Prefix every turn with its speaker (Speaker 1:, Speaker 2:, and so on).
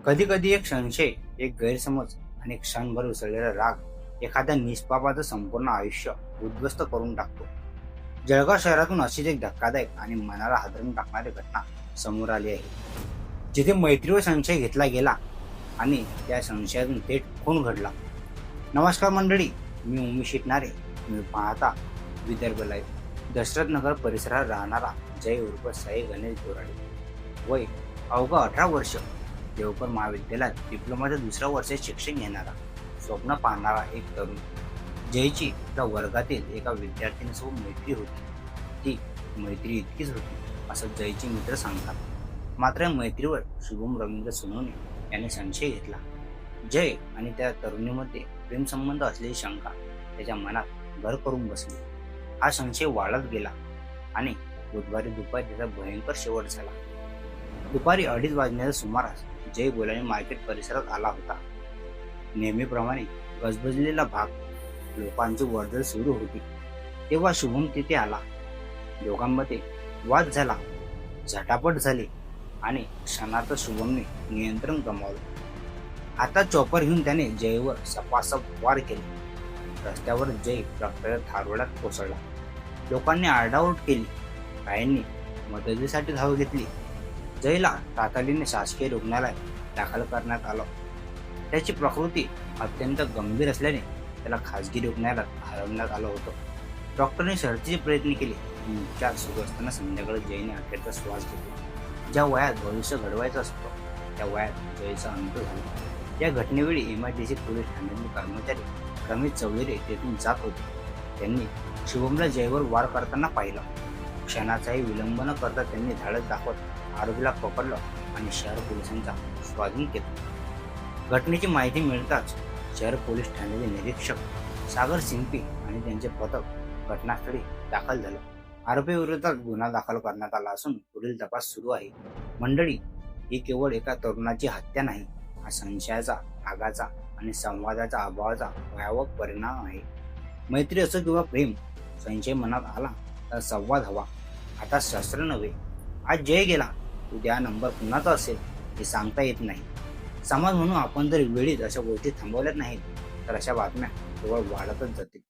Speaker 1: कधी कधी एक संशय, एक गैरसमज आणि क्षणभर उसळलेला राग एखाद्या निष्पापाचं संपूर्ण आयुष्य उद्ध्वस्त करून टाकतो. जळगाव शहरातून अशीच एक धक्कादायक आणि मनाला हादरून टाकणारी घटना समोर आली आहे, जिथे मैत्रीवर संशय घेतला गेला आणि त्या संशयातून थेट खून घडला. नमस्कार मंडळी, मी उमेश शिकणारे. तुम्ही पाहता विदर्भ लाईव्ह. दशरथ नगर परिसरात राहणारा जय उर्फ साई गणेश बोराडे, वय अवघा 18 वर्ष, देवकर महाविद्यालयात डिप्लोमाच्या दुसऱ्या वर्षात शिक्षण घेणारा, स्वप्न पाहणारा एक तरुण. जयची त्या वर्गातील एका विद्यार्थिनीसोबत मैत्री होती. ती मैत्री इतकीच होती असं जयचे मित्र सांगतात. मात्र या मैत्रीवर शुभम रवींद्र सोनवणे याने संशय घेतला. जय आणि त्या तरुणीमध्ये प्रेमसंबंध असलेली शंका त्याच्या मनात घर करून बसली. हा संशय वाढत गेला आणि बुधवारी दुपारी त्याचा भयंकर शेवट झाला. दुपारी 2:30 वाजण्याच्या सुमारास जय बोलाने मार्केट परिसरात आला होता. नेहमीप्रमाणे गजबजलेला भाग, लोकांची वर्दळ सुरू होती. तेव्हा शुभम तिथे आला. दोघांमध्ये वाद झाला, झटापट झाली आणि क्षणात शुभमने नियंत्रण गमावलं. हातात चॉपर घेऊन त्याने जयवर सपासप वार केले. रस्त्यावर जय रक्ताच्या थारोळ्यात कोसळला. लोकांनी आरडाओरड केली. काहींनी मदतीसाठी धाव घेतली. जयला तातडीने शासकीय रुग्णालयात दाखल करण्यात आलं. त्याची प्रकृती अत्यंत गंभीर असल्याने त्याला खासगी रुग्णालयात हलवण्यात आलं होतं. डॉक्टरने शर्थीचे प्रयत्न केले. उपचार सुरू असताना संध्याकाळी जयने अखेरचा श्वास घेतला. ज्या वयात भविष्य घडवायचं असतं त्या वयात जयचा अंत झाला. या घटनेवेळी MIDC पोलीस ठाण्यातील कर्मचारी रमेश चौधरी तेथून जात होते. त्यांनी शुभमला जयवर वार करताना पाहिलं. क्षणाचाही विलंब न करता त्यांनी धाडस दाखवत आरोपीला पकडलं आणि शहर पोलिसांचा स्वाधीन केलं. घटनेची माहिती मिळताच शहर पोलीस ठाण्याचे निरीक्षक सागर सिंपी आणि त्यांचे पथक घटनास्थळी दाखल झाले. आरोपीविरोधात गुन्हा दाखल करण्यात आला असून पुढील तपास सुरू आहे. मंडळी, ही केवळ एका तरुणाची हत्या नाही, हा संशयाचा, रागाचा आणि संवादाचा अभावाचा भयावह परिणाम आहे. मैत्री असो किंवा प्रेम, संशय मनात आला तर संवाद हवा. आता शस्त्र नव्हे. आज जय गेला, उद्या नंबर कुणाचा असेल हे सांगता येत नाही. समाज म्हणून आपण जर वेळीच अशा गोष्टी थांबवल्यात नाहीत तर अशा बातम्या केवळ वाढतच जातील.